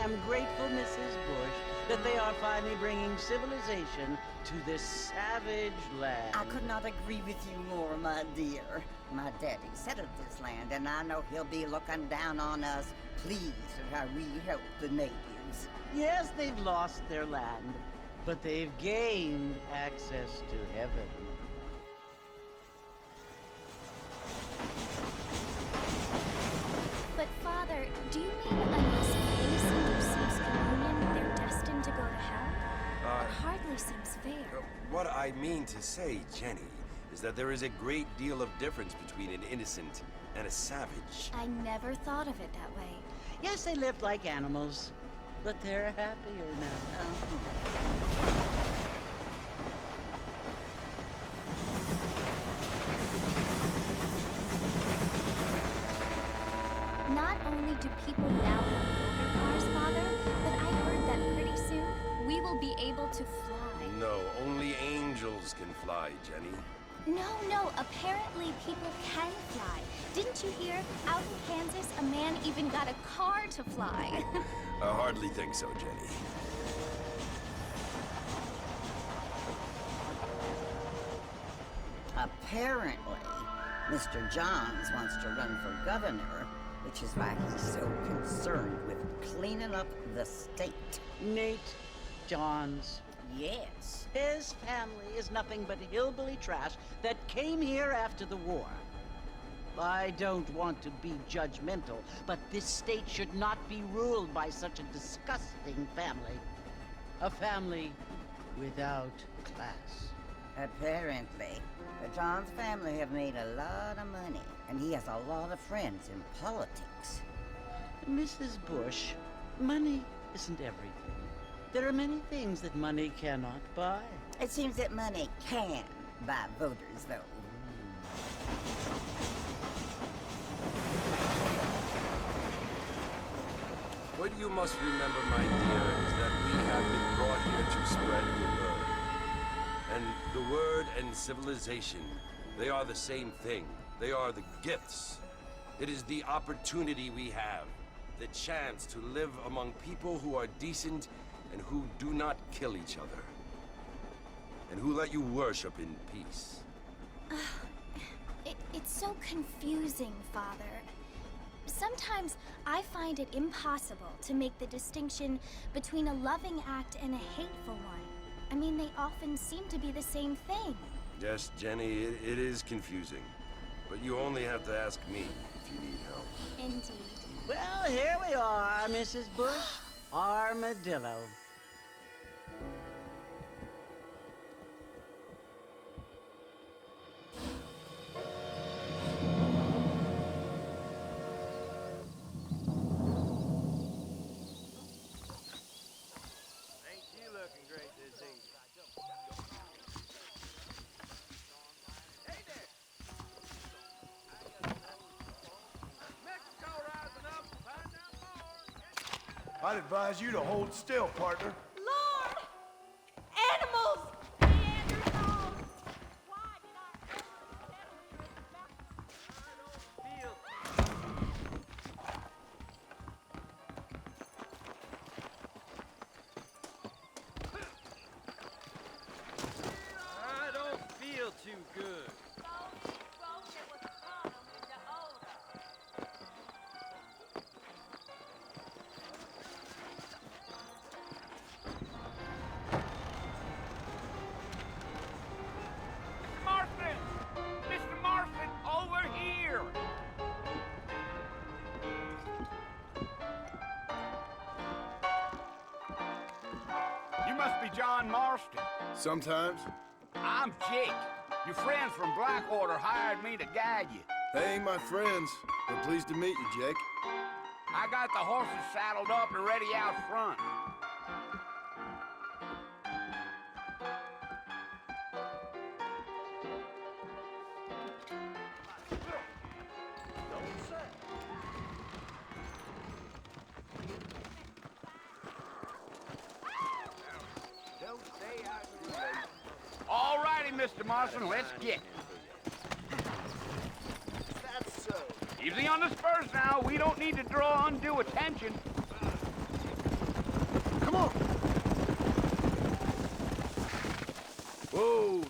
am grateful, Mrs. Bush, that they are finally bringing civilization to this savage land. I could not agree with you more, my dear. My daddy settled this land, and I know he'll be looking down on us, pleased at how we help the natives. Yes, they've lost their land, but they've gained access to heaven. But Father, do you mean unless an innocent receives communion, they're destined to go to hell? It hardly seems fair. What I mean to say, Jenny, is that there is a great deal of difference between an innocent and a savage. I never thought of it that way. Yes, they lived like animals, but they're happier now. Not only do people now have motor cars, Father, but I heard that pretty soon we will be able to fly. No, only angels can fly, Jenny. No, apparently people can fly. Didn't you hear? Out in Kansas, a man even got a car to fly. I hardly think so, Jenny. Apparently, Mr. Johns wants to run for governor, which is why he's so concerned with cleaning up the state. Nate Johns. Yes. His family is nothing but hillbilly trash that came here after the war. I don't want to be judgmental, but this state should not be ruled by such a disgusting family. A family without class. Apparently. The Johns family have made a lot of money, and he has a lot of friends in politics. Mrs. Bush, money isn't everything. There are many things that money cannot buy. It seems that money can buy voters, though. What you must remember, my dear, is that we have been brought here to spread the word. And the word and civilization, they are the same thing. They are the gifts. It is the opportunity we have, the chance to live among people who are decent and who do not kill each other, and who let you worship in peace. It's so confusing, Father. Sometimes I find it impossible to make the distinction between a loving act and a hateful one. I mean, they often seem to be the same thing. Yes, Jenny, it is confusing. But you only have to ask me if you need help. Indeed. Well, here we are, Mrs. Bush. Armadillo. I'd advise you to hold still, partner. Lord! Animals! Neanderthals! Why did I I don't feel too good. John Marston. Sometimes. I'm Jake. Your friends from Blackwater hired me to guide you. They ain't my friends, but pleased to meet you, Jake. I got the horses saddled up and ready out front. All righty, Mr. Marston, let's get. That's so. Easy on the spurs now. We don't need to draw undue attention. on! Whoa!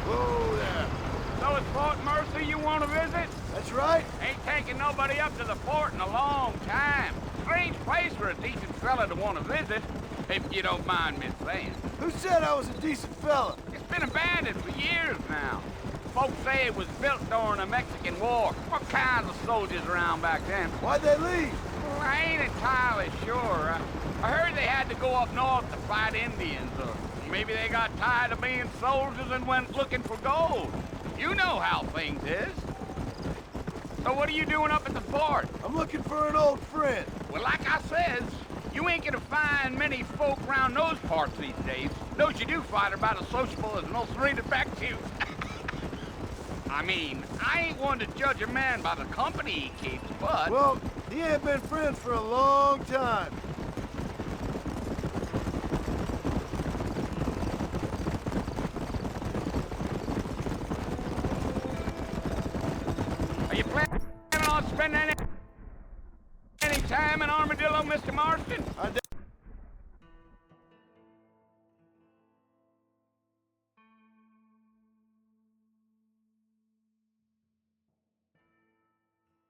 Whoa there! So it's Fort Mercy you want to visit? That's right. Ain't taking nobody up to the fort in a long time. Strange place for a decent fella to want to visit, if you don't mind me saying. Who said I was a decent fella? It's been abandoned for years now. Folks say it was built during the Mexican War. What kinds of soldiers around back then? Why'd they leave? Well, I ain't entirely sure. I heard they had to go up north to fight Indians, or maybe they got tired of being soldiers and went looking for gold. You know how things is. So what are you doing up at the fort? I'm looking for an old friend. Well, like I says, you ain't gonna find many folk around those parts these days. Those you do find are about as sociable as most read it back to you. I mean, I ain't one to judge a man by the company he keeps, but... Well, he ain't been friends for a long time. Are you planning on spending any time in Armadillo, Mr. Marston? I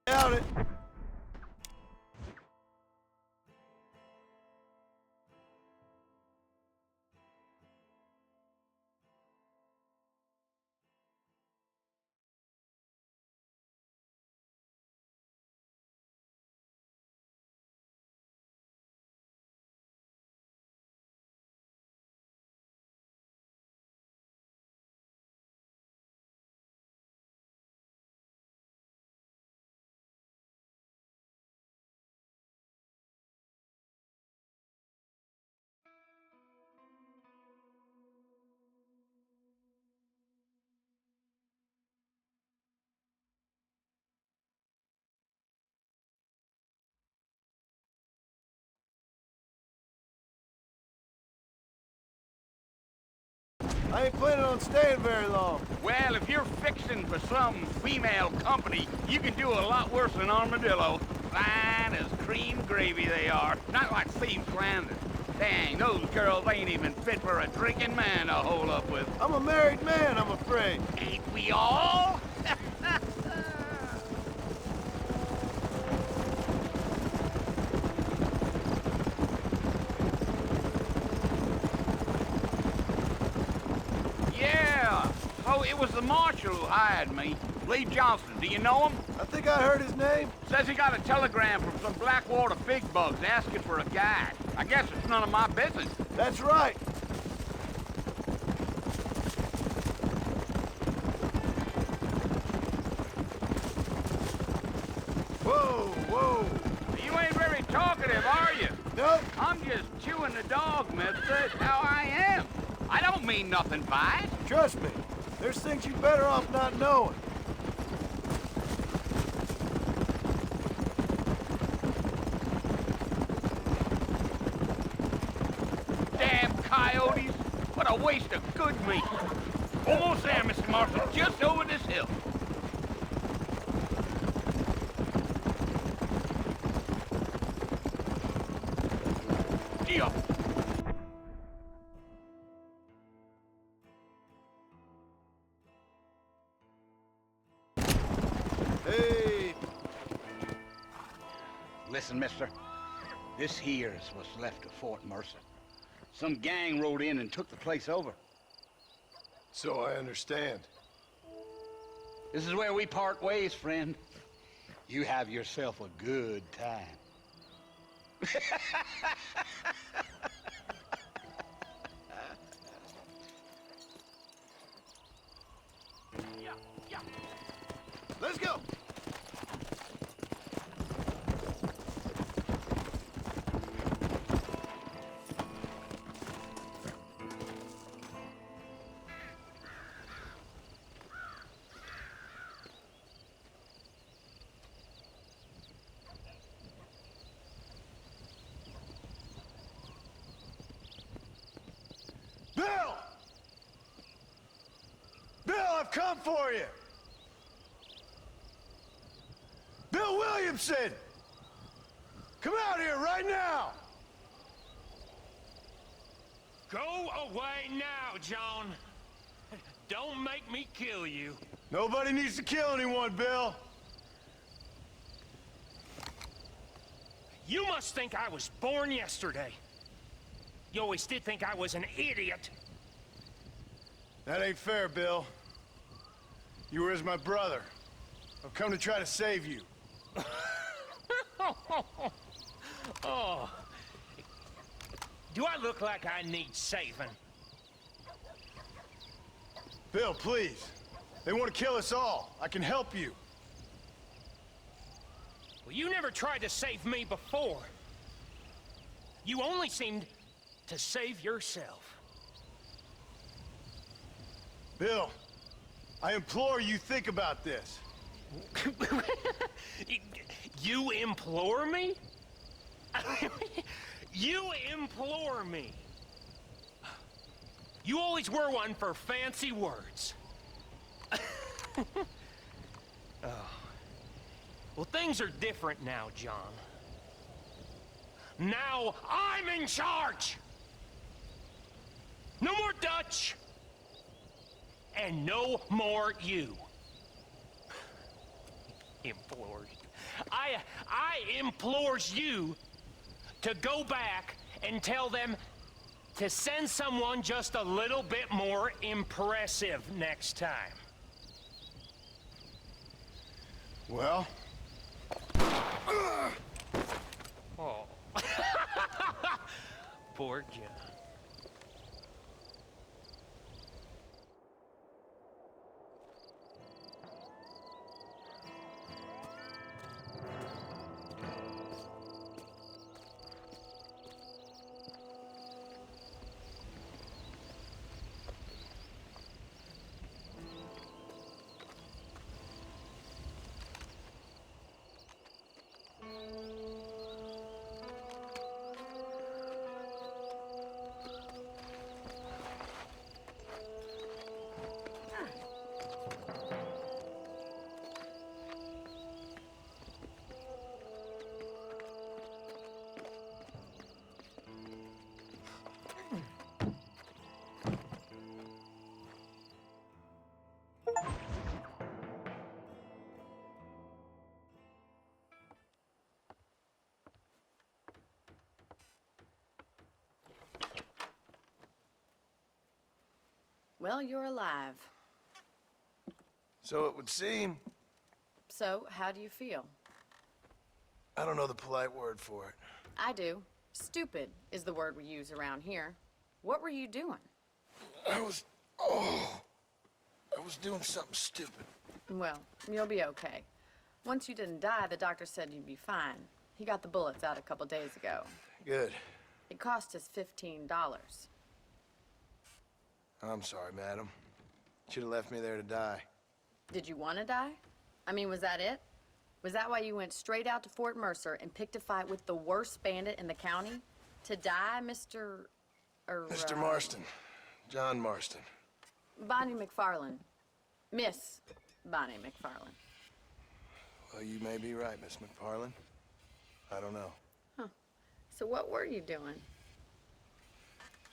doubt it. I ain't planning on staying very long. Well, if you're fixing for some female company, you can do a lot worse than Armadillo. Fine as cream gravy they are. Not like Steve's Landing. Dang, those girls ain't even fit for a drinking man to hole up with. I'm a married man, I'm afraid. Ain't we all? Yeah, so it was the marshal who hired me. Lee Johnson, do you know him? I think I heard his name. Says he got a telegram from some Blackwater big bugs asking for a guide. I guess it's none of my business. That's right. Whoa, whoa. You ain't very talkative, are you? Nope. I'm just chewing the dog, mister. That's how I am. I don't mean nothing by it. Trust me. There's things you're better off not knowing. Damn coyotes. What a waste of good meat. Almost there, Mr. Marshall. Just over this hill. Gee up. Hey, Listen, mister. This here is what's left of Fort Mercer. Some gang rode in and took the place over. so I understand. This is where we part ways, friend. You have yourself a good time. Let's go. Bill! Bill, I've come for you! Bill Williamson! Come out here right now! Go away now, John. Don't make me kill you. Nobody needs to kill anyone, Bill. You must think I was born yesterday. You always did think I was an idiot. That ain't fair, Bill. You were as my brother. I've come to try to save you. Oh. Do I look like I need saving? Bill, please. They want to kill us all. I can help you. Well, you never tried to save me before. You only seemed to save yourself. Bill, I implore you think about this. You implore me? You implore me. You always were one for fancy words. Oh. Well, things are different now, John. Now I'm in charge! No more Dutch! And no more you. Implores. I implores you to go back and tell them to send someone just a little bit more impressive next time. Well? Oh. Poor John. Well, you're alive. So it would seem. So, how do you feel? I don't know the polite word for it. I do. Stupid is the word we use around here. What were you doing? I was doing something stupid. Well, you'll be okay. Once you didn't die, the doctor said you'd be fine. He got the bullets out a couple days ago. Good. It cost us $15. I'm sorry, madam. Should have left me there to die. Did you want to die? I mean, was that it? Was that why you went straight out to Fort Mercer and picked a fight with the worst bandit in the county? To die, Mr. Mr. Marston. John Marston. Bonnie McFarland. Miss Bonnie McFarland. Well, you may be right, Miss McFarland. I don't know. Huh. So what were you doing?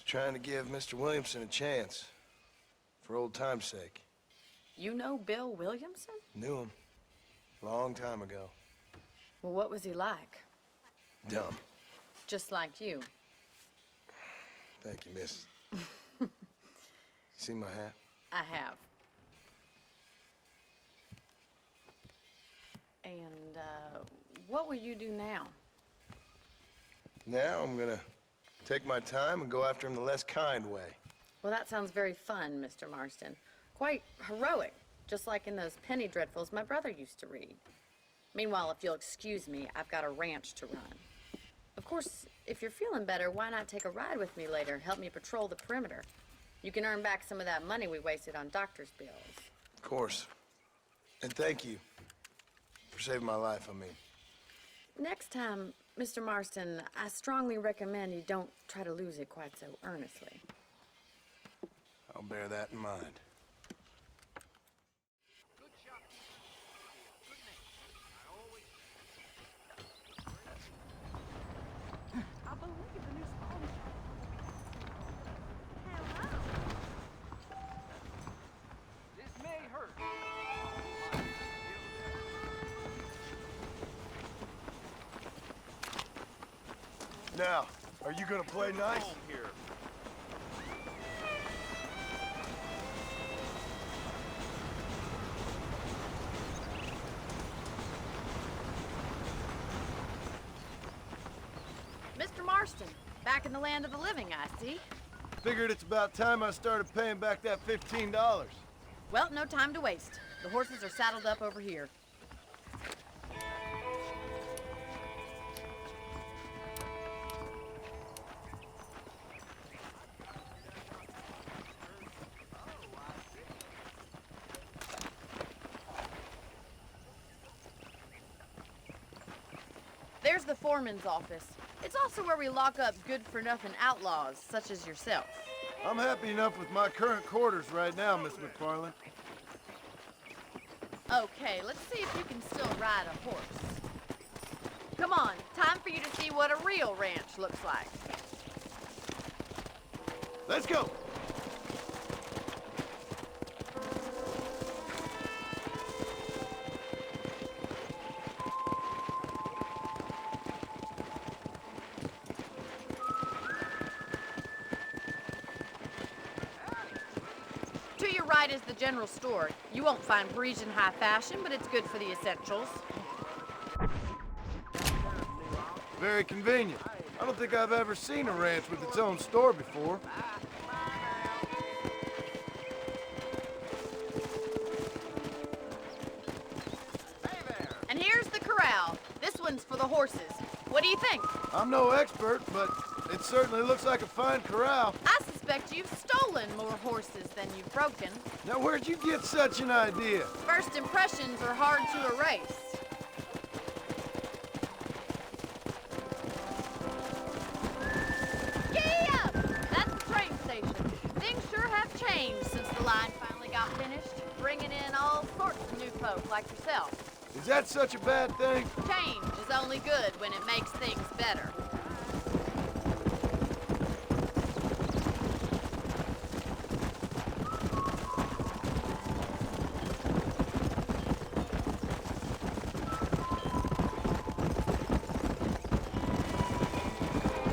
Trying to give Mr. Williamson a chance. For old time's sake. You know Bill Williamson? Knew him. Long time ago. Well, what was he like? Dumb. Just like you. Thank you, miss. You see my hat? I have. And, what will you do now? Now I'm gonna take my time and go after him the less kind way. Well, that sounds very fun, Mr. Marston. Quite heroic, just like in those penny dreadfuls my brother used to read. Meanwhile, if you'll excuse me, I've got a ranch to run. Of course, if you're feeling better, why not take a ride with me later? Help me patrol the perimeter. You can earn back some of that money we wasted on doctor's bills. Of course. And thank you for saving my life, I mean. Next time, Mr. Marston, I strongly recommend you don't try to lose it quite so earnestly. I'll bear that in mind. Now, are you gonna play nice? Here. Mr. Marston, back in the land of the living, I see. Figured it's about time I started paying back that $15. Well, no time to waste. The horses are saddled up over here. There's the foreman's office. It's also where we lock up good-for-nothing outlaws, such as yourself. I'm happy enough with my current quarters right now, Miss McFarland. Okay, let's see if you can still ride a horse. Come on, time for you to see what a real ranch looks like. Let's go! To your right is the general store. You won't find Parisian high fashion, but it's good for the essentials. Very convenient. I don't think I've ever seen a ranch with its own store before. And here's the corral. This one's for the horses. What do you think? I'm no expert, but it certainly looks like a fine corral. I suspect you've stolen more horses than you've broken. Now, where'd you get such an idea? First impressions are hard to erase. Yeah! That's the train station. Things sure have changed since the line finally got finished, bringing in all sorts of new folk like yourself. Is that such a bad thing? Change is only good when it makes things better.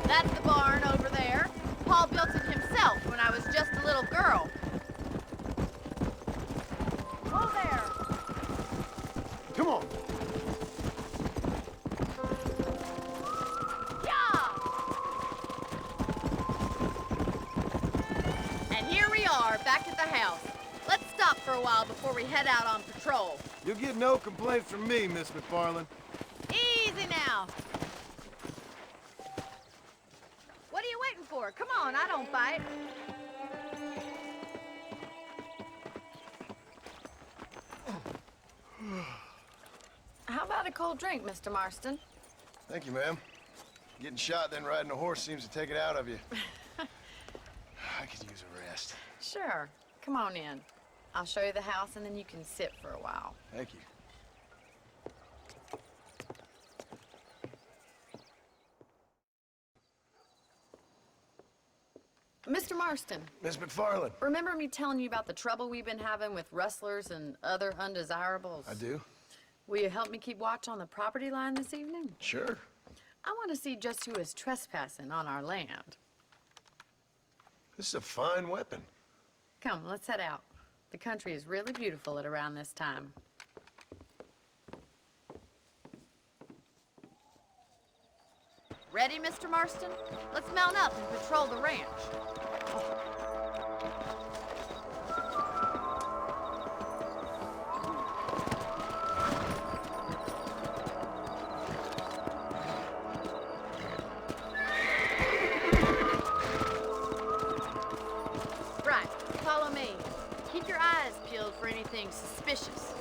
That's the barn over there. Paul built it himself when I was just a little girl. Whoa there! Come on. Yeah! And here we are, back at the house. Let's stop for a while before we head out on patrol. You'll get no complaints from me, Miss McFarland. Easy now. What are you waiting for? Come on, I don't bite. How about a cold drink, Mr. Marston? Thank you, ma'am. Getting shot then riding a horse seems to take it out of you. I could use a rest. Sure. Come on in. I'll show you the house and then you can sit for a while. Thank you. Mr. Marston, Miss McFarland. remember me telling you about the trouble we've been having with rustlers and other undesirables? I do. Will you help me keep watch on the property line this evening? Sure. I want to see just who is trespassing on our land. This is a fine weapon. Come, let's head out. The country is really beautiful at around this time. Ready, Mr. Marston? Let's mount up and patrol the ranch. Right, follow me. Keep your eyes peeled for anything suspicious.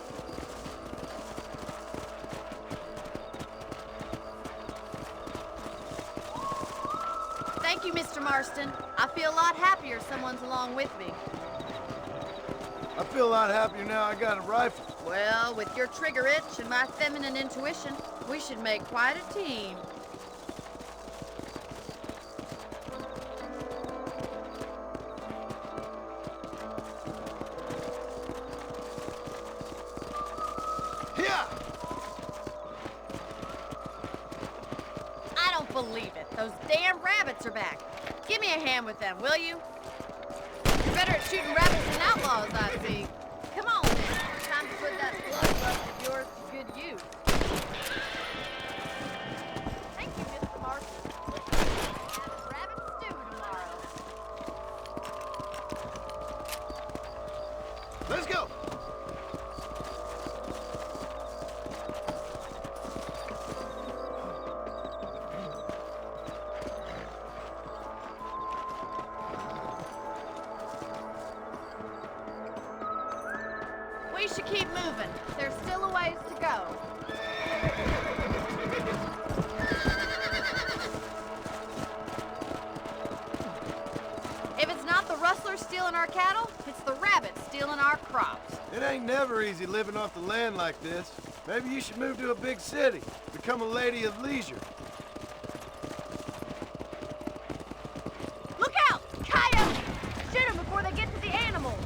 Thank you, Mr. Marston. I feel a lot happier someone's along with me. I feel a lot happier now I got a rifle. Well, with your trigger itch and my feminine intuition, we should make quite a team. Yeah! I don't believe it. Those damn rabbits are back. Give me a hand with them, will you? You're better at shooting rabbits than outlaws, I see. Come on, then. Time to put that bloodlust of yours to good use. Thank you, Mr. Marston. Have rabbit stew tomorrow. Let's go! We should keep moving. There's still a ways to go. If it's not the rustlers stealing our cattle, it's the rabbits stealing our crops. It ain't never easy living off the land like this. Maybe you should move to a big city, become a lady of leisure. Look out! Coyotes! Shoot them before they get to the animals.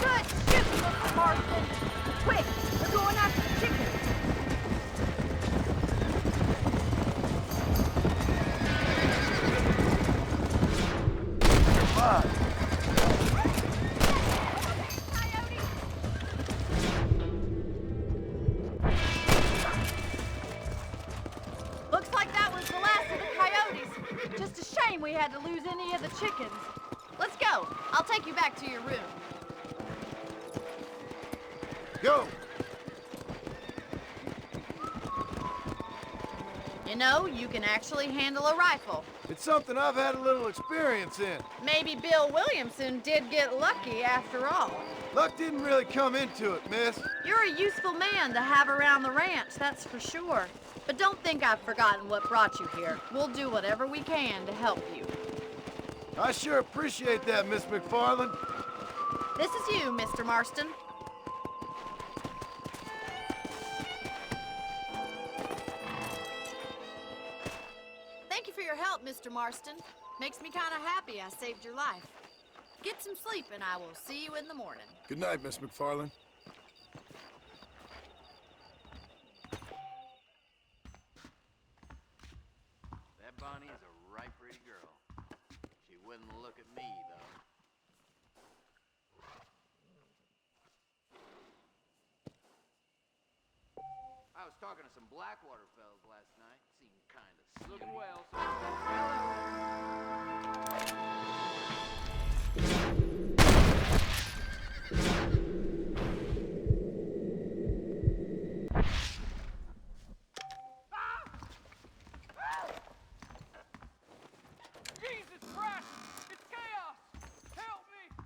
Good shooting, Mr. Marston. Quick, they're going after the chickens. Come Coyote! Looks like that was the last of the coyotes. Just a shame we had to lose any of the chickens. Let's go. I'll take you back to your room. Go! You know, you can actually handle a rifle. It's something I've had a little experience in. Maybe Bill Williamson did get lucky after all. Luck didn't really come into it, miss. You're a useful man to have around the ranch, that's for sure. But don't think I've forgotten what brought you here. We'll do whatever we can to help you. I sure appreciate that, Miss McFarland. This is you, Mr. Marston. Thank you for your help, Mr. Marston. Makes me kind of happy I saved your life. Get some sleep and I will see you in the morning. Good night, Miss McFarland. That Bonnie is a right pretty girl. She wouldn't look at me, though. I was talking to some Blackwater fellas last night. Seemed kind of looking well. Jesus Christ! It's chaos! Help me!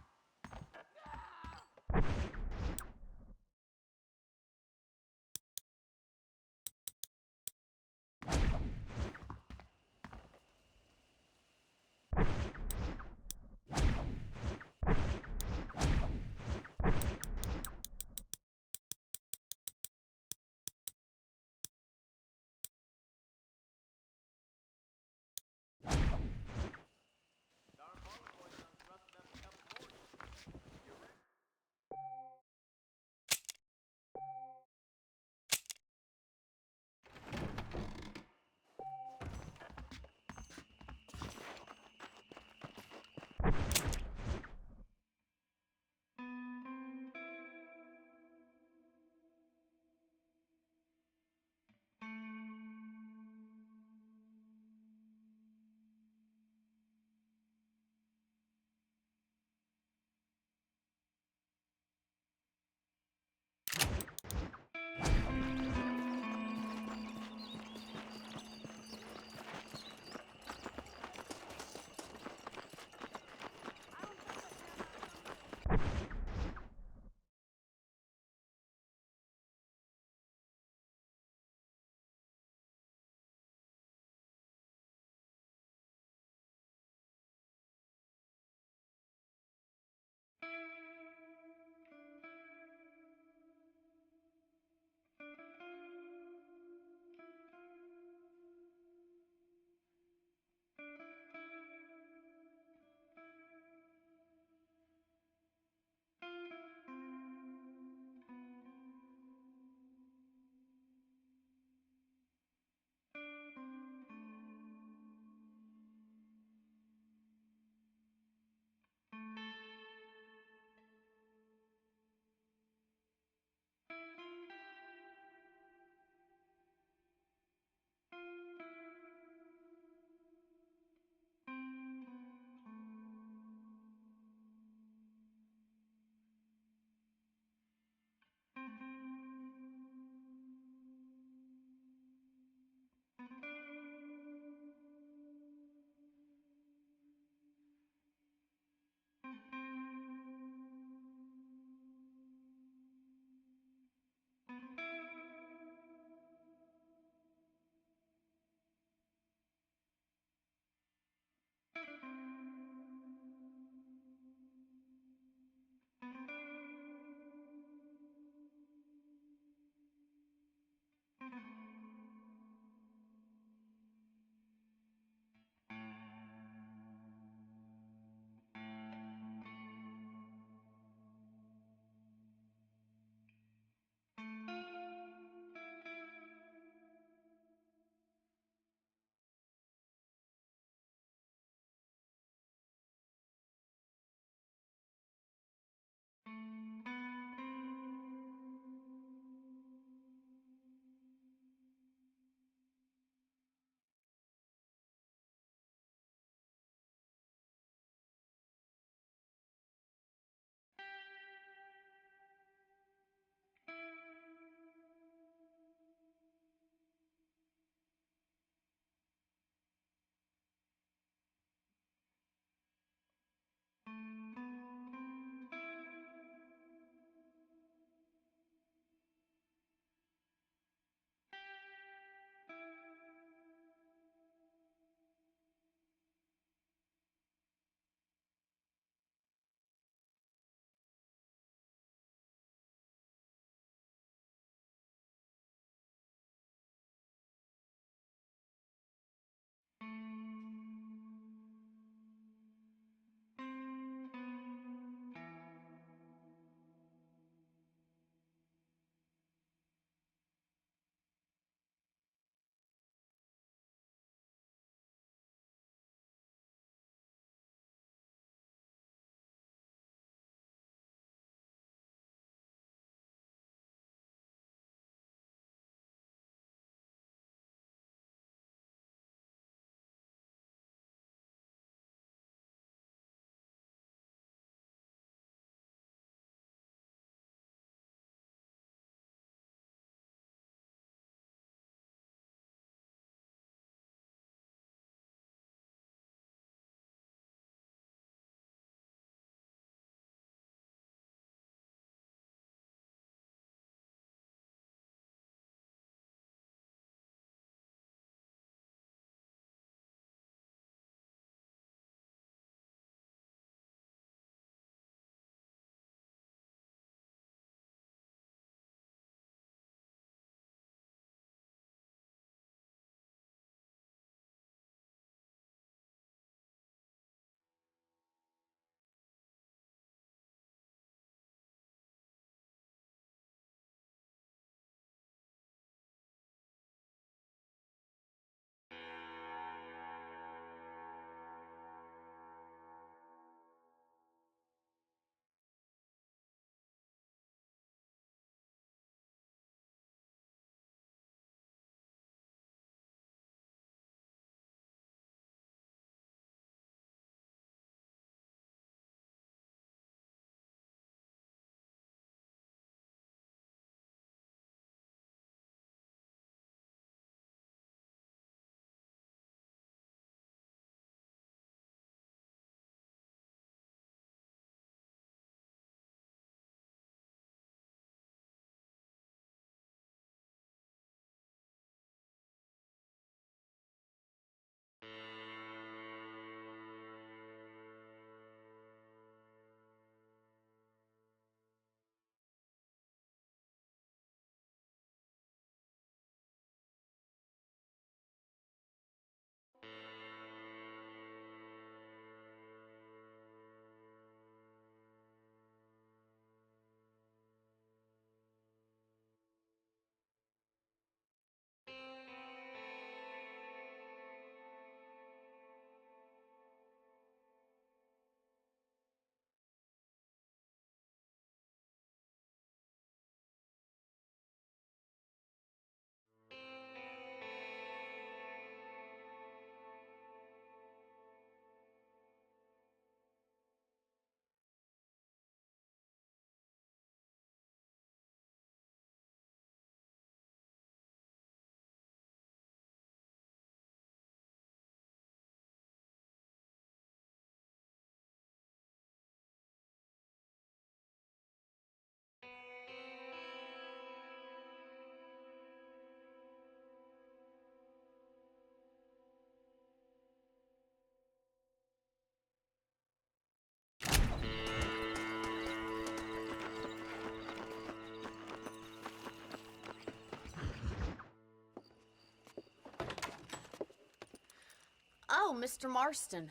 Hello, Mr. Marston.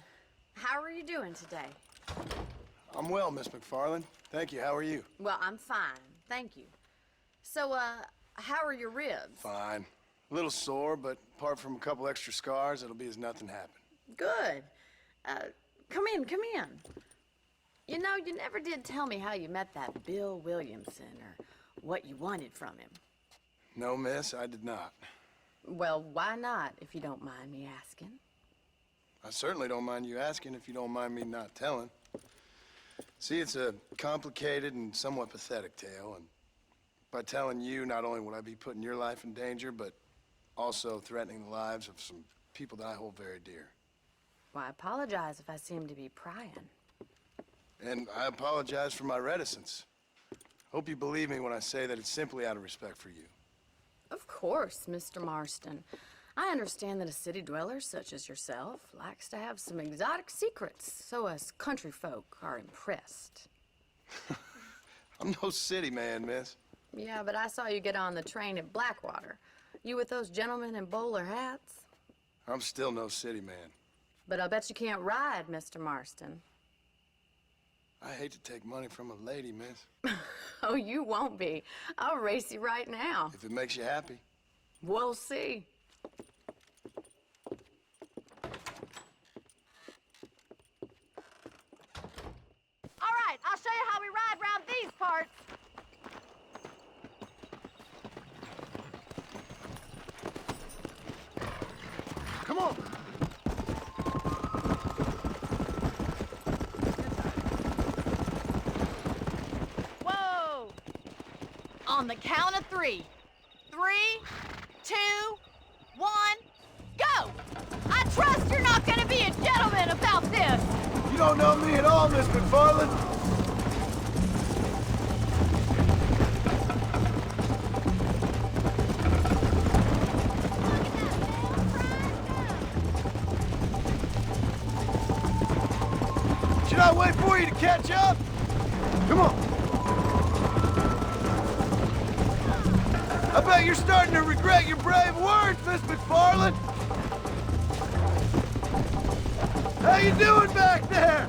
How are you doing today? I'm well, Miss McFarland. Thank you. How are you? Well, I'm fine, thank you. So, how are your ribs? Fine. A little sore, but apart from a couple extra scars, it'll be as nothing happened. Good. Come in, come in. You know, you never did tell me how you met that Bill Williamson or what you wanted from him. No, miss, I did not. Well, why not, if you don't mind me asking? I certainly don't mind you asking if you don't mind me not telling. See, it's a complicated and somewhat pathetic tale, and by telling you, not only would I be putting your life in danger, but also threatening the lives of some people that I hold very dear. Well, I apologize if I seem to be prying. And I apologize for my reticence. Hope you believe me when I say that it's simply out of respect for you. Of course, Mr. Marston. I understand that a city dweller such as yourself likes to have some exotic secrets, so us country folk are impressed. I'm no city man, miss. Yeah, but I saw you get on the train at Blackwater. You with those gentlemen in bowler hats? I'm still no city man. But I bet you can't ride, Mr. Marston. I hate to take money from a lady, miss. Oh, you won't be. I'll race you right now. If it makes you happy. We'll see. All right, I'll show you how we ride around these parts. Come on! Whoa! On the count of 3. 3, 2, 1, go! I trust you're not gonna be a gentleman about this! You don't know me at all, Miss McFarland. Should I wait for you to catch up? Come on. I bet you're starting to regret your brave words, Miss McFarland. How you doing back there?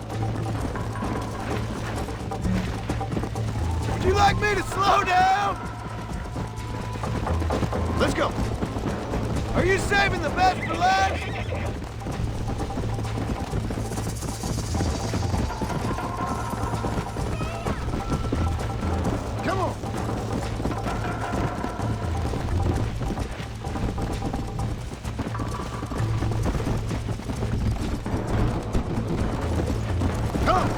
Would you like me to slow down? Let's go. Are you saving the best for last? Come on. Come.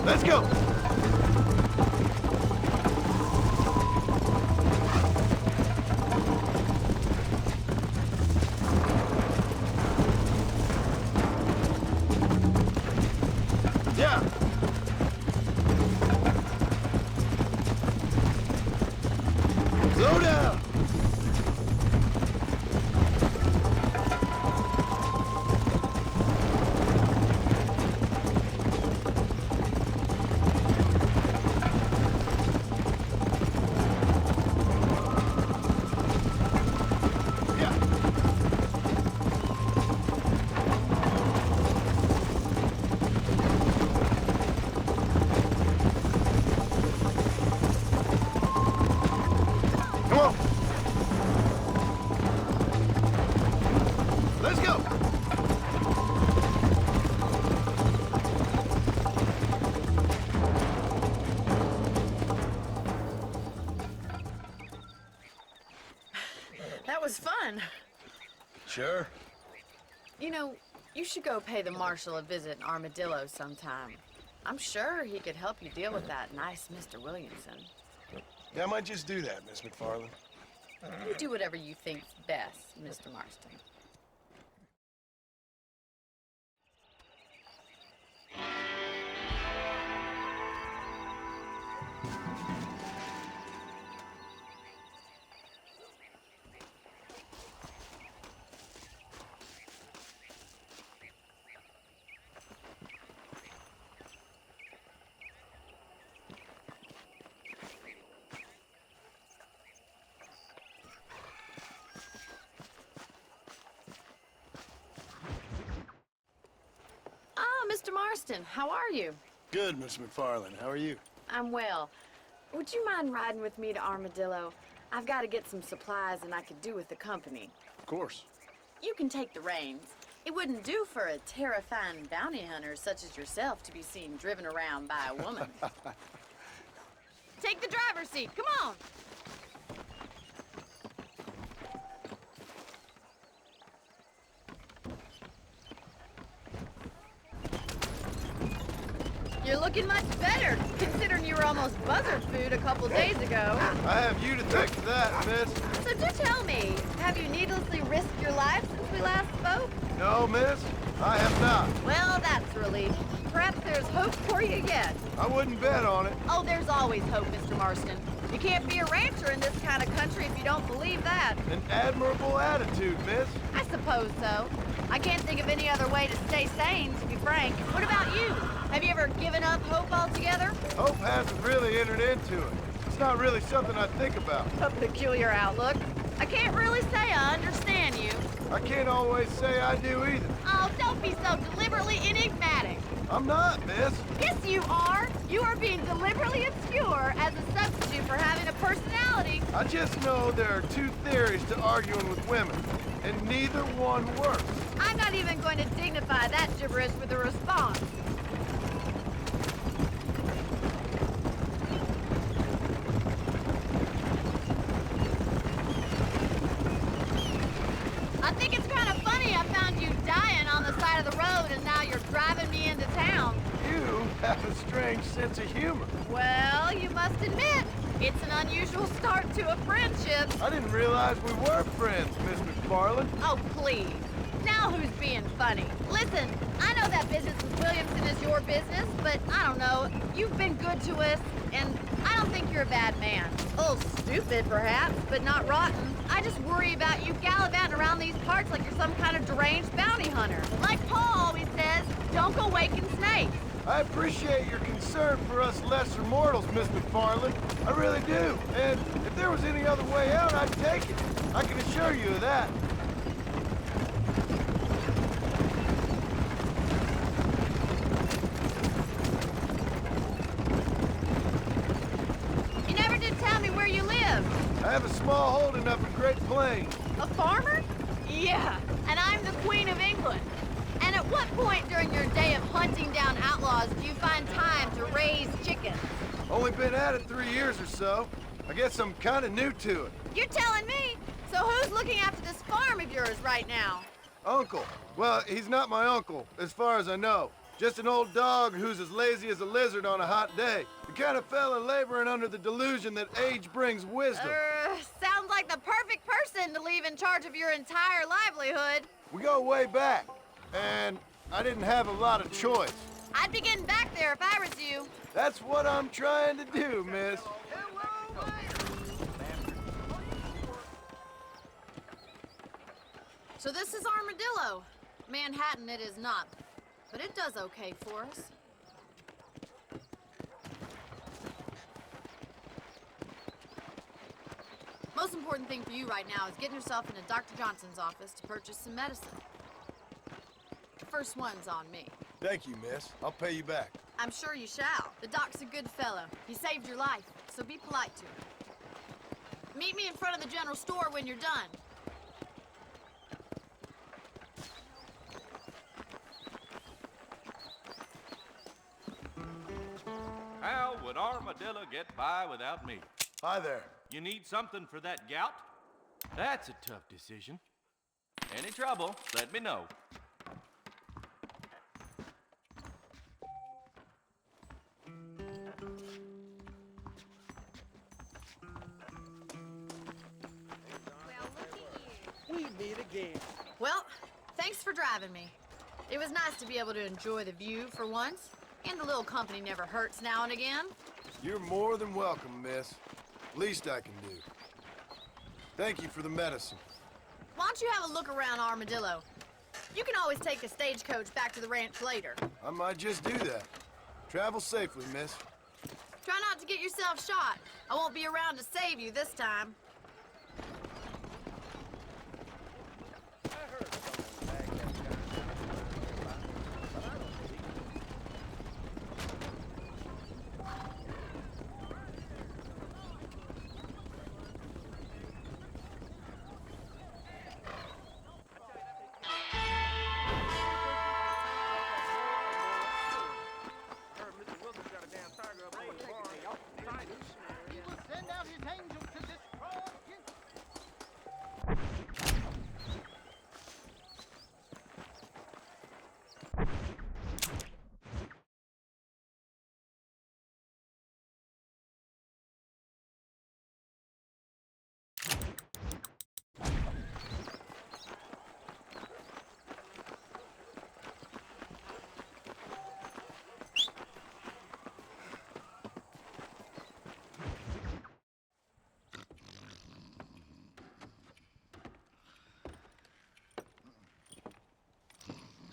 Let's go. Yeah. Slow down. Yeah. Come on. Let's go. That was fun. Sure. You know, you should go pay the marshal a visit in Armadillo sometime. I'm sure he could help you deal with that nice Mr. Williamson. Yeah, I might just do that, Miss McFarland. You do whatever you think's best, Mr. Marston. Mr. Marston. How are you? Good, Miss McFarland. How are you? I'm well. Would you mind riding with me to Armadillo? I've got to get some supplies and I could do with the company. Of course. You can take the reins. It wouldn't do for a terrifying bounty hunter such as yourself to be seen driven around by a woman. Take the driver's seat. Come on. You're looking much better, considering you were almost buzzard food a couple days ago. I have you to thank for that, miss. So do tell me, have you needlessly risked your life since we last spoke? No, miss, I have not. Well, that's a relief. Perhaps there's hope for you yet. I wouldn't bet on it. Oh, there's always hope, Mr. Marston. You can't be a rancher in this kind of country if you don't believe that. An admirable attitude, miss. I suppose so. I can't think of any other way to stay sane, to be frank. What about you? Have you ever given up hope altogether? Hope hasn't really entered into it. It's not really something I think about. A peculiar outlook. I can't really say I understand you. I can't always say I do either. Oh, don't be so deliberately enigmatic. I'm not, miss. Yes, you are. You are being deliberately obscure as a substitute for having a personality. I just know there are two theories to arguing with women, and neither one works. I'm not even going to dignify that gibberish with a response. I think it's kind of funny I found you dying on the side of the road and now you're driving me into town. You have a strange sense of humor. Well, you must admit, it's an unusual start to a friendship. I didn't realize we were friends, Miss McFarland. Oh, please. Now who's being funny? Listen, I know that business with Williamson is your business, but I don't know. You've been good to us, and I don't think you're a bad man. A little stupid, perhaps, but not rotten. I just worry about you gallivanting around these parts like you're some kind of deranged bounty hunter. Like Paul always says, don't go waking snakes. I appreciate your concern for us lesser mortals, Miss McFarland. I really do. And if there was any other way out, I'd take it. I can assure you of that. You never did tell me where you live. I have a small holding up in Great Plains. A farmer? Yeah, and I'm the Queen of England. And at what point during your day of hunting down outlaws do you find time to raise chickens? Only been at it 3 years or so. I guess I'm kind of new to it. You're telling me? So who's looking after this farm of yours right now? Uncle. Well, he's not my uncle, as far as I know. Just an old dog who's as lazy as a lizard on a hot day. The kind of fella laboring under the delusion that age brings wisdom. Sounds like the perfect person to leave in charge of your entire livelihood. We go way back, and I didn't have a lot of choice. I'd be getting back there if I was you. That's what I'm trying to do, miss. So this is Armadillo. Manhattan it is not, but it does okay for us. Most important thing for you right now is getting yourself into Dr. Johnson's office to purchase some medicine. The first one's on me. Thank you, miss. I'll pay you back. I'm sure you shall. The doc's a good fellow. He saved your life, so be polite to him. Meet me in front of the general store when you're done. How would Armadillo get by without me? Hi there. You need something for that gout? That's a tough decision. Any trouble, let me know. We meet again. Well, thanks for driving me. It was nice to be able to enjoy the view for once, and a little company never hurts now and again. You're more than welcome, miss. Least I can do. Thank you for the medicine. Why don't you have a look around Armadillo? You can always take a stagecoach back to the ranch later. I might just do that. Travel safely, miss. Try not to get yourself shot. I won't be around to save you this time.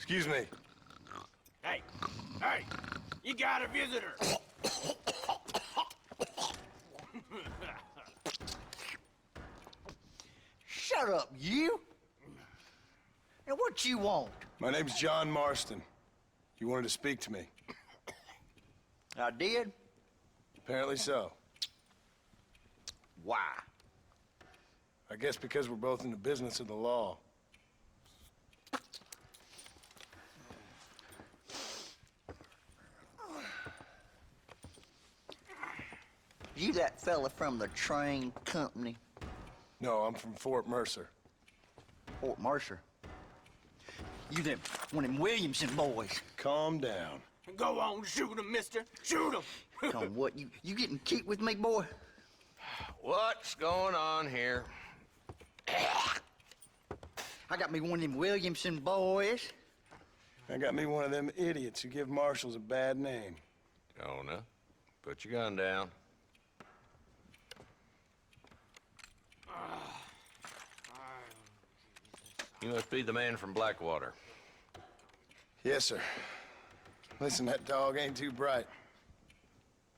Excuse me. Hey, hey, you got a visitor. Shut up, you! And what you want? My name's John Marston. You wanted to speak to me. I did? Apparently so. Why? I guess because we're both in the business of the law. You that fella from the train company? No, I'm from Fort Mercer. Fort Mercer? You them, one of them Williamson boys. Calm down. Go on, shoot him, mister. Shoot him. Come on, what, you getting kicked with me, boy? What's going on here? I got me one of them Williamson boys. I got me one of them idiots who give marshals a bad name. Jonah, put your gun down. You must be the man from Blackwater. Yes, sir. Listen, that dog ain't too bright,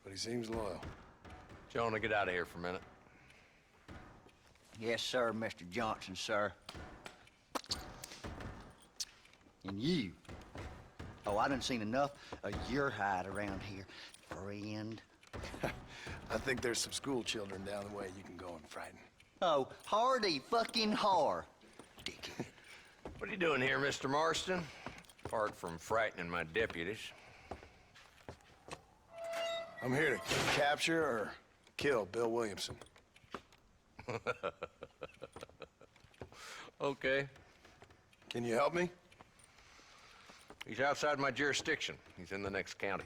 but he seems loyal. Jonah, get out of here for a minute. Yes, sir, Mr. Johnson, sir. And you. Oh, I done seen enough of your hide around here, friend. I think there's some school children down the way you can go and frighten. Oh, hardy fucking har. Dickhead. What are you doing here, Mr. Marston? Apart from frightening my deputies. I'm here to capture or kill Bill Williamson. Okay. Can you help me? He's outside my jurisdiction. He's in the next county.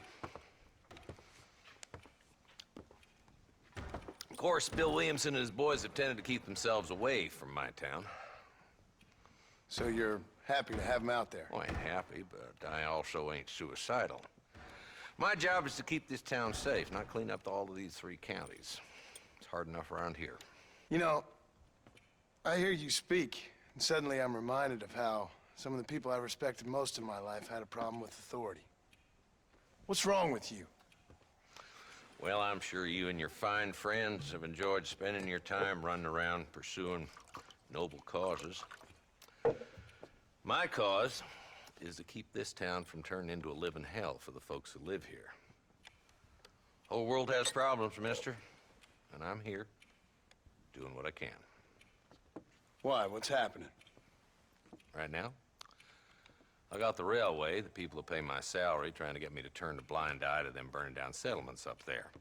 Of course, Bill Williamson and his boys have tended to keep themselves away from my town. So you're happy to have him out there? Well, I ain't happy, but I also ain't suicidal. My job is to keep this town safe, not clean up all of these 3 counties. It's hard enough around here. You know, I hear you speak, and suddenly I'm reminded of how some of the people I respected most in my life had a problem with authority. What's wrong with you? Well, I'm sure you and your fine friends have enjoyed spending your time running around pursuing noble causes. My cause is to keep this town from turning into a living hell for the folks who live here. Whole world has problems, mister, and I'm here doing what I can. Why? What's happening? Right now, I got the railway, the people who pay my salary, trying to get me to turn a blind eye to them burning down settlements up there.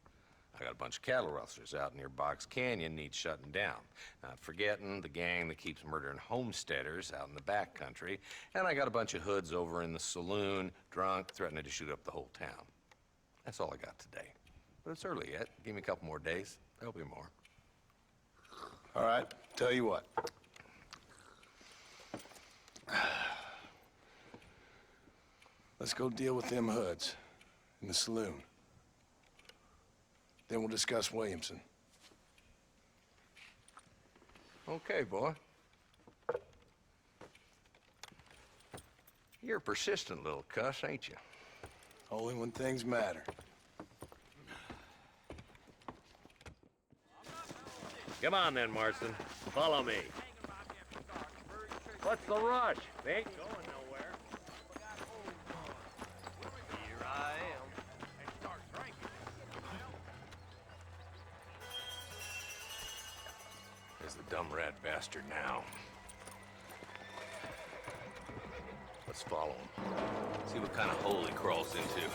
I got a bunch of cattle rustlers out near Box Canyon needs shutting down. Not forgetting the gang that keeps murdering homesteaders out in the back country. And I got a bunch of hoods over in the saloon, drunk, threatening to shoot up the whole town. That's all I got today. But it's early yet. Give me a couple more days. There'll be more. All right, tell you what. Let's go deal with them hoods in the saloon. Then we'll discuss Williamson. Okay, boy. You're a persistent little cuss, ain't you? Only when things matter. Come on then, Marston. Follow me. What's the rush? They ain't going nowhere. Here I am. And start drinking. There's the dumb rat bastard now. Let's follow him. See what kind of hole he crawls into.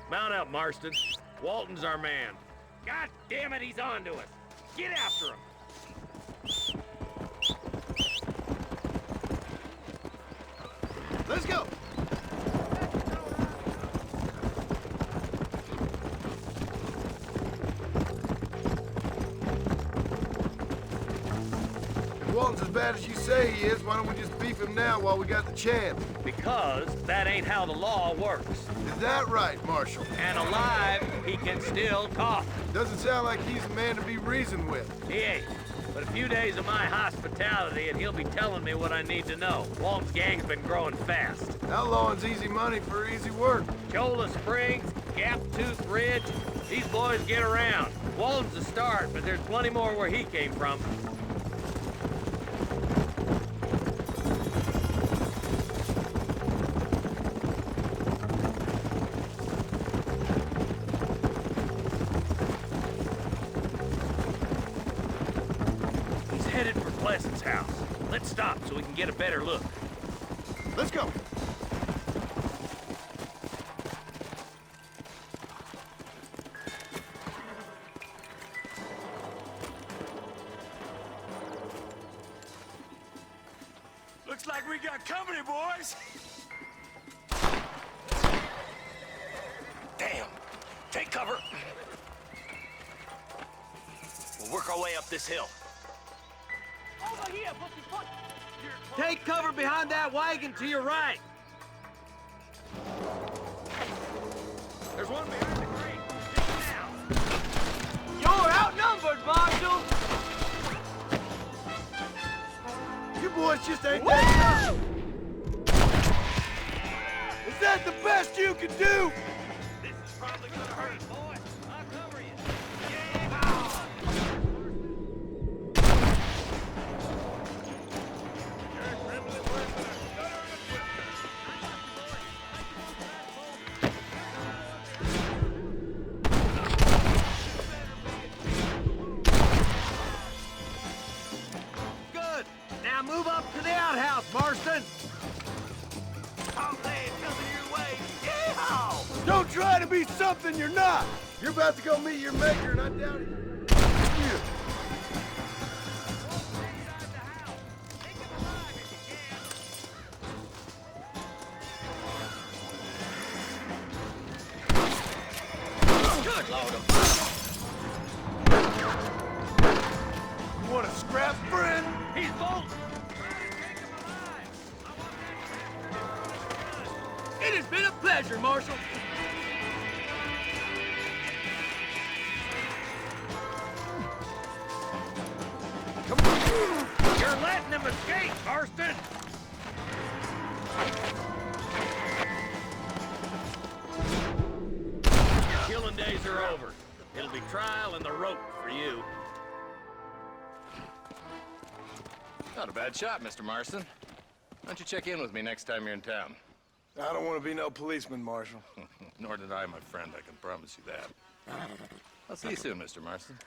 Mount up, Marston. Walton's our man. God damn it, he's on to us. Get after him. Let's go! Walton's as bad as you say he is, why don't we just beef him now while we got the chance? Because that ain't how the law works. Is that right, Marshal? And alive, he can still talk. Doesn't sound like he's a man to be reasoned with. He ain't. But a few days of my hospitality and he'll be telling me what I need to know. Walton's gang's been growing fast. Outlawing's easy money for easy work. Cholla Springs, Gap Tooth Ridge, these boys get around. Walton's the start, but there's plenty more where he came from. He's headed for Pleasant's house. Let's stop so we can get a better look. Let's go. Looks like we got company, boys. Damn. Take cover. We'll work our way up this hill. Over here, pussy. Take cover behind that wagon to your right. There's one behind the crate. Dig now. You're outnumbered, Marshal. You boys just ain't that tough. Is that the best you can do? This is probably gonna hurt, boy. I'll cover you. Good. Now move up to the outhouse, Marston. I'll lay it coming your way. Yeehaw! Don't try to be something you're not. You're about to go meet your maker, and I doubt it. Yeah. Good Lord. You want a scrap, friend? He's bolting. It has been a pleasure, Marshal. Come on. You're letting him escape, Marston. Your killing days are over. It'll be trial and the rope for you. Not a bad shot, Mr. Marston. Why don't you check in with me next time you're in town? I don't want to be no policeman, Marshal. Nor did I, my friend. I can promise you that. I'll see you soon, Mr. Marston.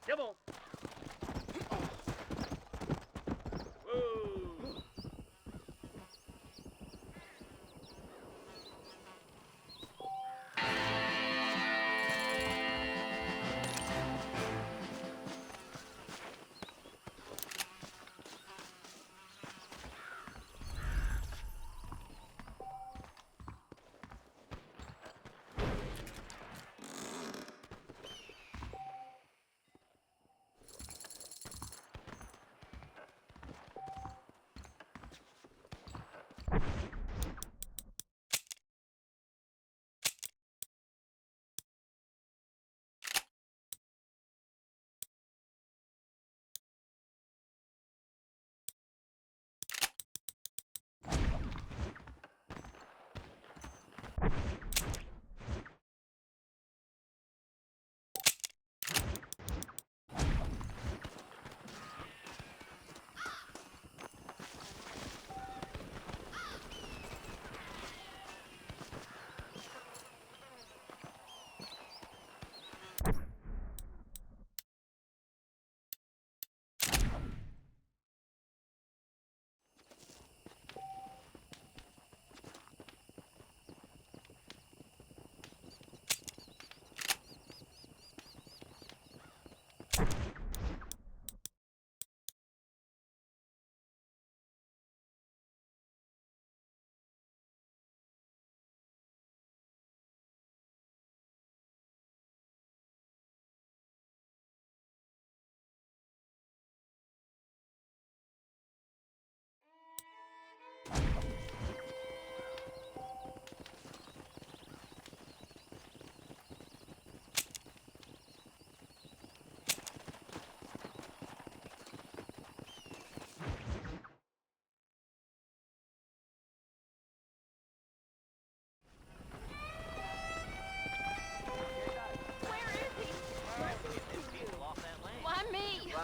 Come on. Whoa.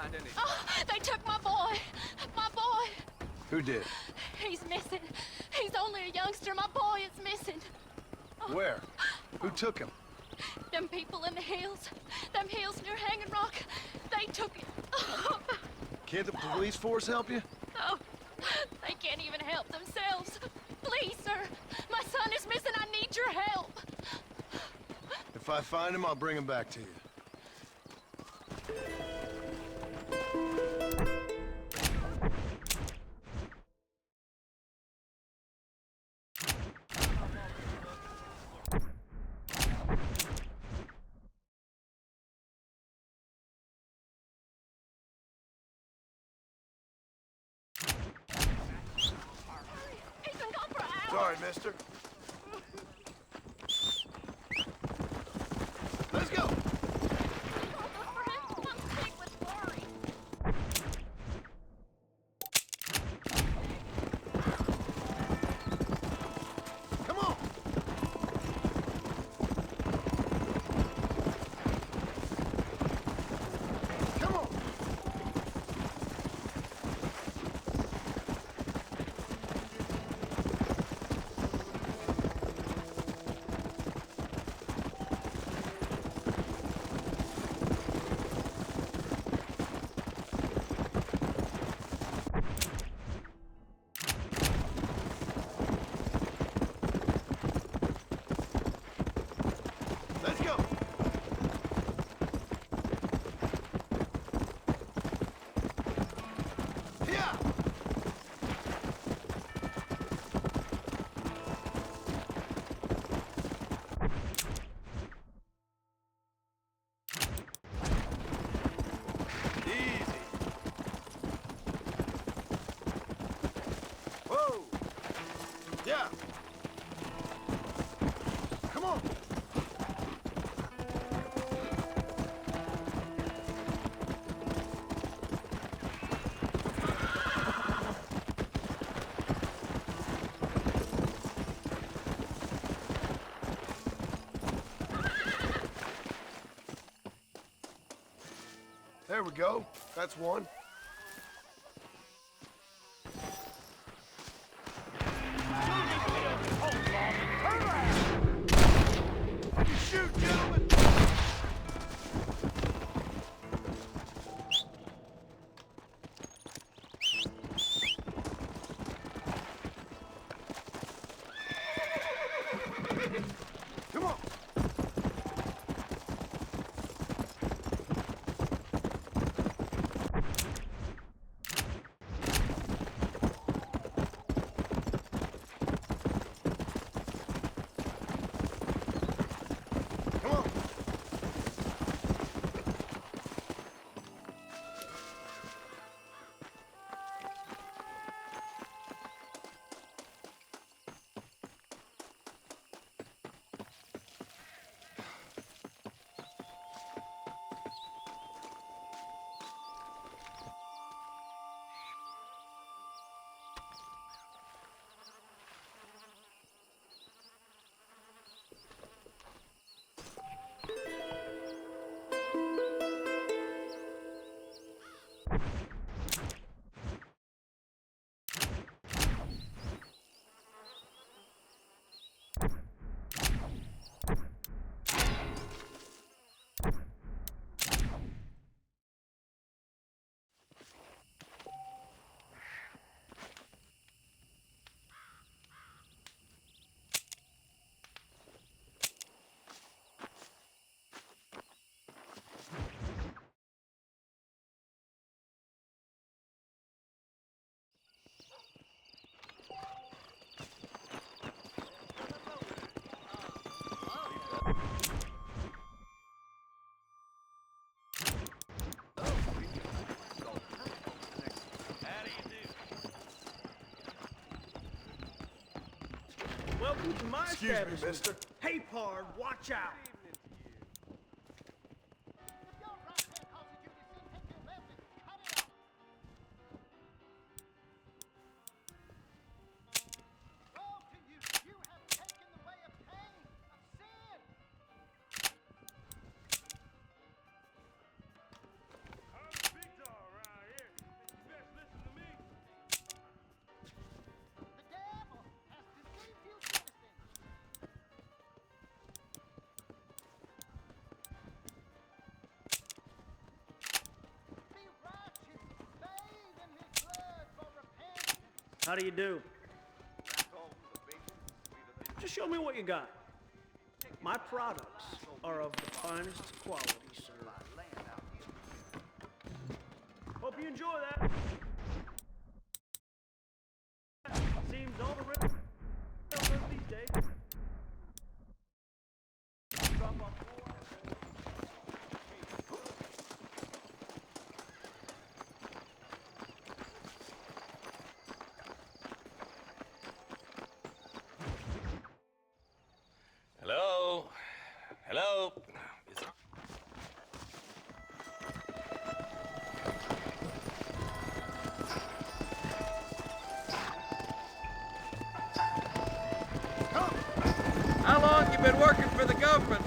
find anything. Oh, they took my boy. My boy. Who did? He's missing. He's only a youngster. My boy is missing. Where? Who took him? Them people in the hills. Them hills near Hanging Rock. They took it. Can't the police force help you? Oh, they can't even help themselves. Please, sir. My son is missing. I need your help. If I find him, I'll bring him back to you. He's been gone for hours. Sorry, mister. Let's go! Look for him. I'm sick with worry. Come on! Come on! Let's go! Yeah! Easy. Whoa! Yeah! Come on! There we go. That's one. Shoot, gentlemen! Come on! Come on! Welcome to my Excuse me, establishment. mister. Hey, Pard, watch out. Victor! How do you do? Just show me what you got. My products are of the finest quality, sir. Hope you enjoy that. Seems all the rest these days. Hello? Hello? How long you been working for the government?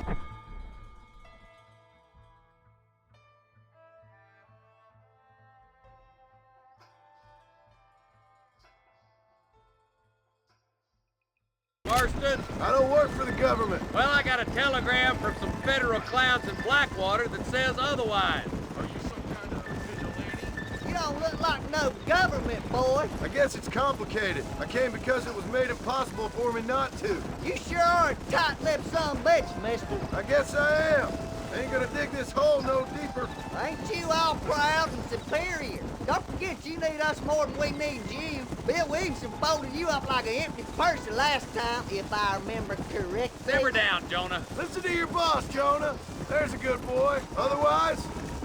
Marston? I don't work for the government. Well, I got a telegram from some federal clowns in Blackwater that says otherwise. Are you some kind of vigilante? You don't look like no government, boy. I guess it's complicated. I came because it was made impossible for me not to. You sure are a tight-lipped son of a bitch, mister. I guess I am. Ain't gonna dig this hole no deeper. Ain't you all proud and superior? Don't forget you need us more than we need you. Bill Williamson folded you up like an empty purse the last time, if I remember correctly. Simmer down, Jonah. Listen to your boss, Jonah. There's a good boy. Otherwise,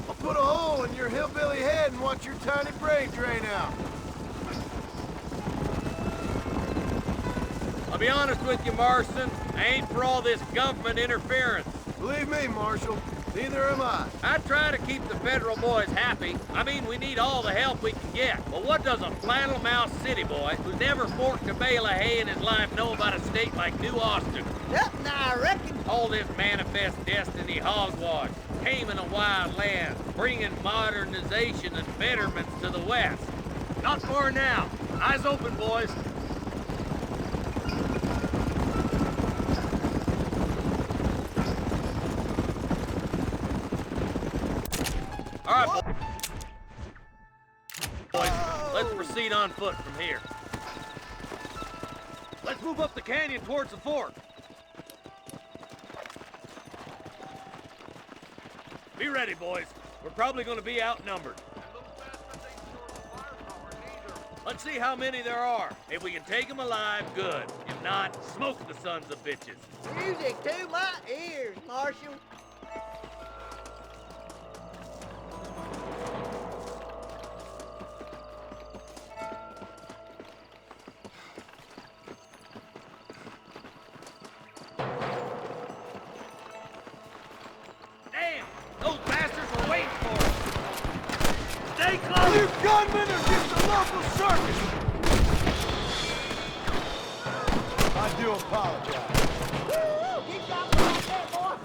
I'll put a hole in your hillbilly head and watch your tiny brain drain out. I'll be honest with you, Marston. I ain't for all this government interference. Believe me, Marshal, neither am I. I try to keep the federal boys happy. I mean, we need all the help we can get. But what does a flannel-mouthed city boy who's never forked a bale of hay in his life know about a state like New Austin? Nothing, I reckon. All this manifest destiny hogwash, taming a wild land, bringing modernization and betterments to the West. Not far now. Eyes open, boys. All right, boys, let's proceed on foot from here. Let's move up the canyon towards the fort. Be ready, boys. We're probably going to be outnumbered. Let's see how many there are. If we can take them alive, good. If not, smoke the sons of bitches. Music to my ears, Marshal. Damn! Those bastards were waiting for us! Stay close! You gunmen are just a local circus! I do apologize. Keep dropping like that, boy.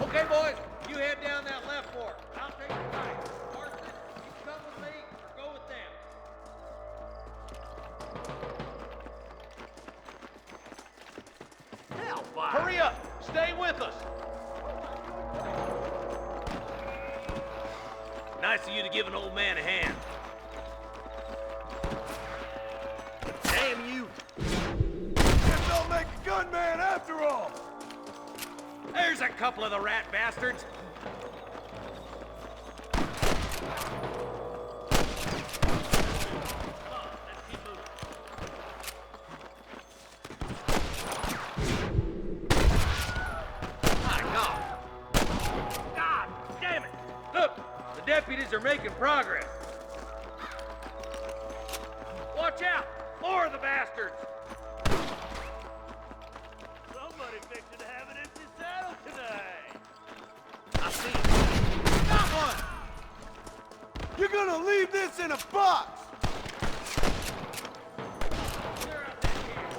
Okay, boys, you head down that left fork. I'll take the right. Marston, you come with me or go with them. Hellfire! Hurry up! Stay with us! Nice of you to give an old man a hand. Damn you! Guess I'll make a gunman after all! There's a couple of the rat bastards. Deputies are making progress. Watch out! More of the bastards! Somebody fixing to have an empty saddle today. I see you. Got one! You're gonna leave this in a box! Clear out that camp.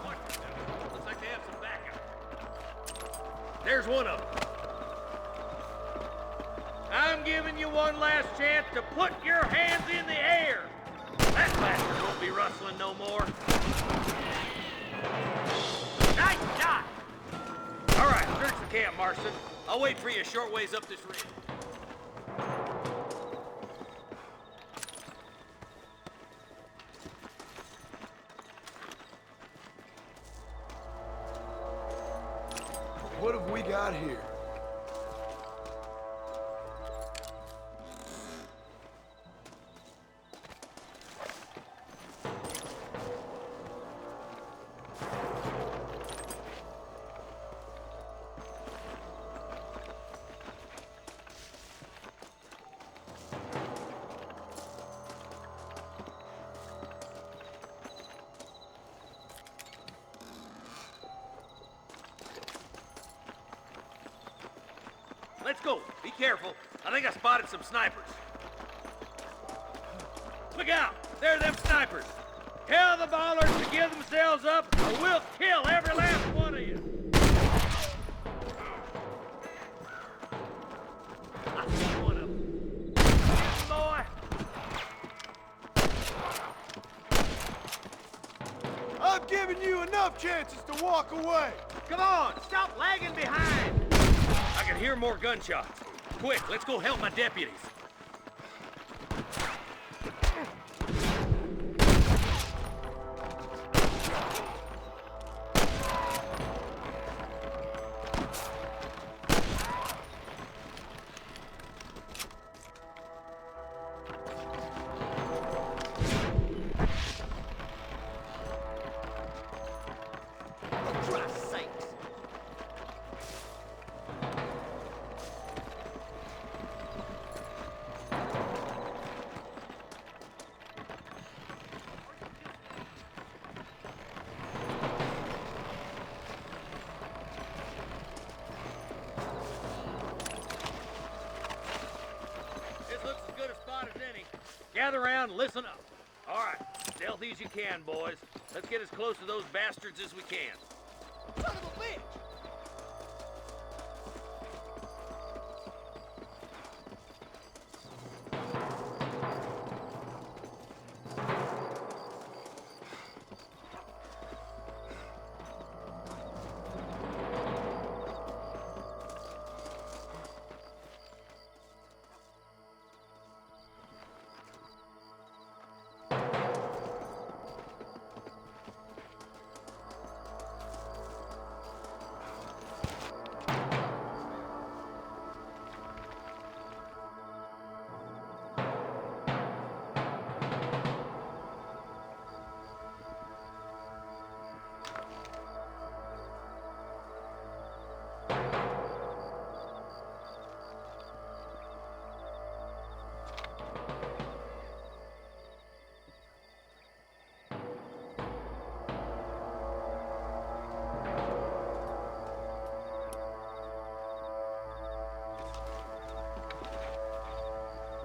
Watch yourself. Looks like they have some backup. There's one of them. I'm giving you one last chance to put your hands in the air. That bastard won't be rustling no more. Nice shot! All right, search the camp, Marston. I'll wait for you a short ways up this ridge. What have we got here? Let's go. Be careful. I think I spotted some snipers. Look out! There are them snipers. Tell the ballers to give themselves up, or we'll kill every last one of you. I see one of them. Get him, boy. I've given you enough chances to walk away. Come on, stop lagging behind. I can hear more gunshots. Quick, let's go help my deputies. Gather around and listen up. All right, stealthy as you can, boys. Let's get as close to those bastards as we can. Son of a bitch!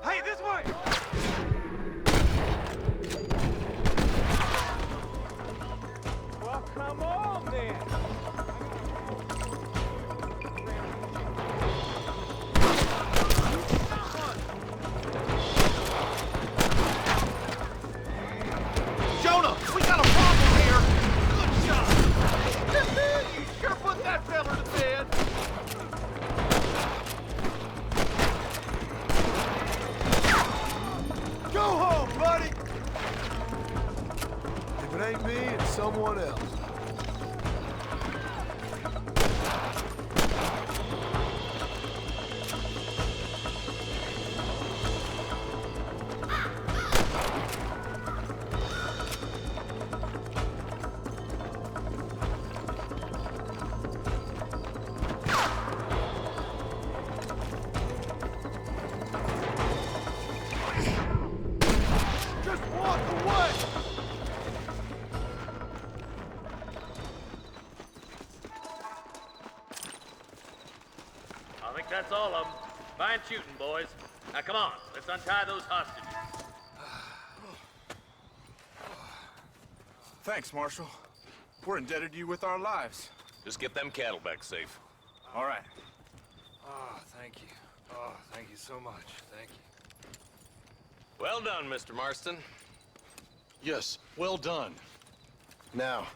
Hey, this way! Well, come on then. Jonah, we got a problem here. Good shot. You sure put that fella to bed. Go home, buddy! If it ain't me, it's someone else. Just walk away! I think that's all of them. Fine shooting, boys. Now come on, let's untie those hostages. Thanks, Marshal. We're indebted to you with our lives. Just get them cattle back safe. All right. Oh, thank you. Oh, thank you so much. Thank you. Well done, Mr. Marston. Yes, well done. Now,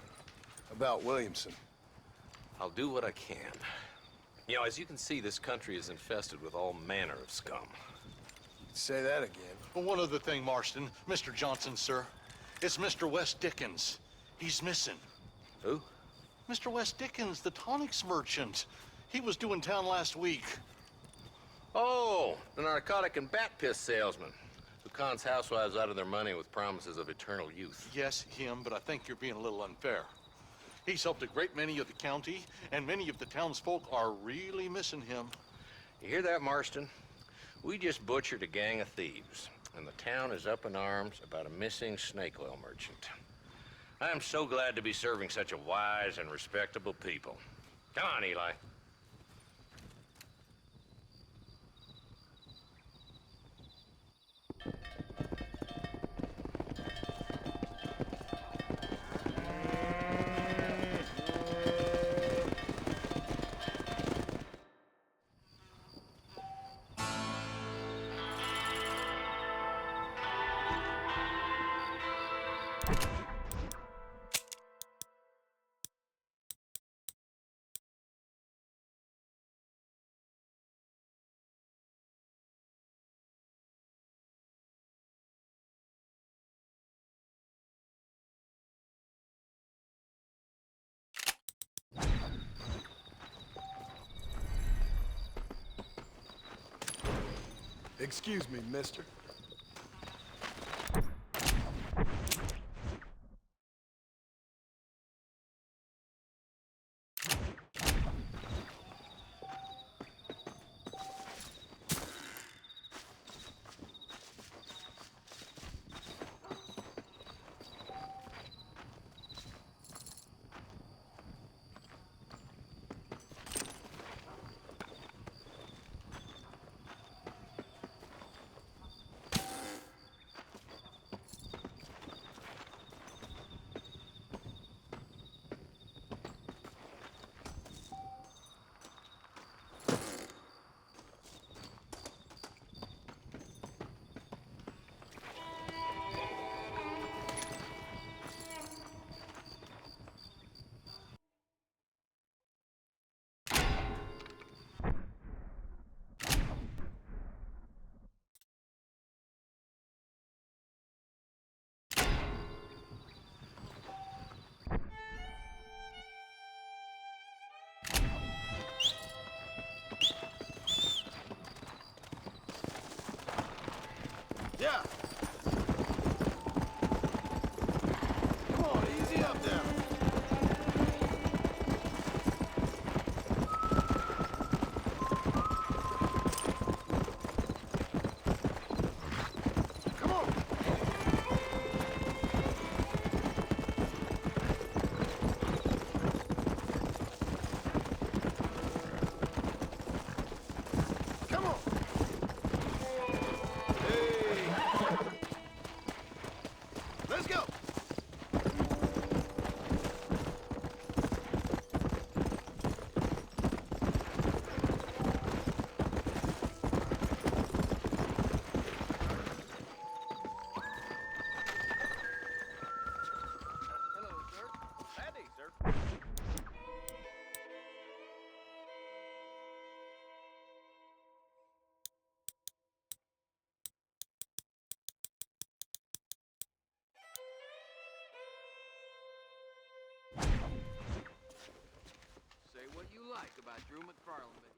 about Williamson. I'll do what I can. You know, as you can see, this country is infested with all manner of scum. Say that again. Well, one other thing, Marston. Mr. Johnson, sir. It's Mr. West Dickens. He's missing. Who? Mr. West Dickens, the tonics merchant. He was due in town last week. Oh, the narcotic and bat piss salesman who cons housewives out of their money with promises of eternal youth. Yes, him, but I think you're being a little unfair. He's helped a great many of the county, and many of the townsfolk are really missing him. You hear that, Marston? We just butchered a gang of thieves, and the town is up in arms about a missing snake oil merchant. I am so glad to be serving such a wise and respectable people. Come on, Eli. Excuse me, mister. Yeah. Come on, easy up there. Come on. Come on. Let's go. Hello, sir. Howdy, sir. Say what you like about Drew McFarland,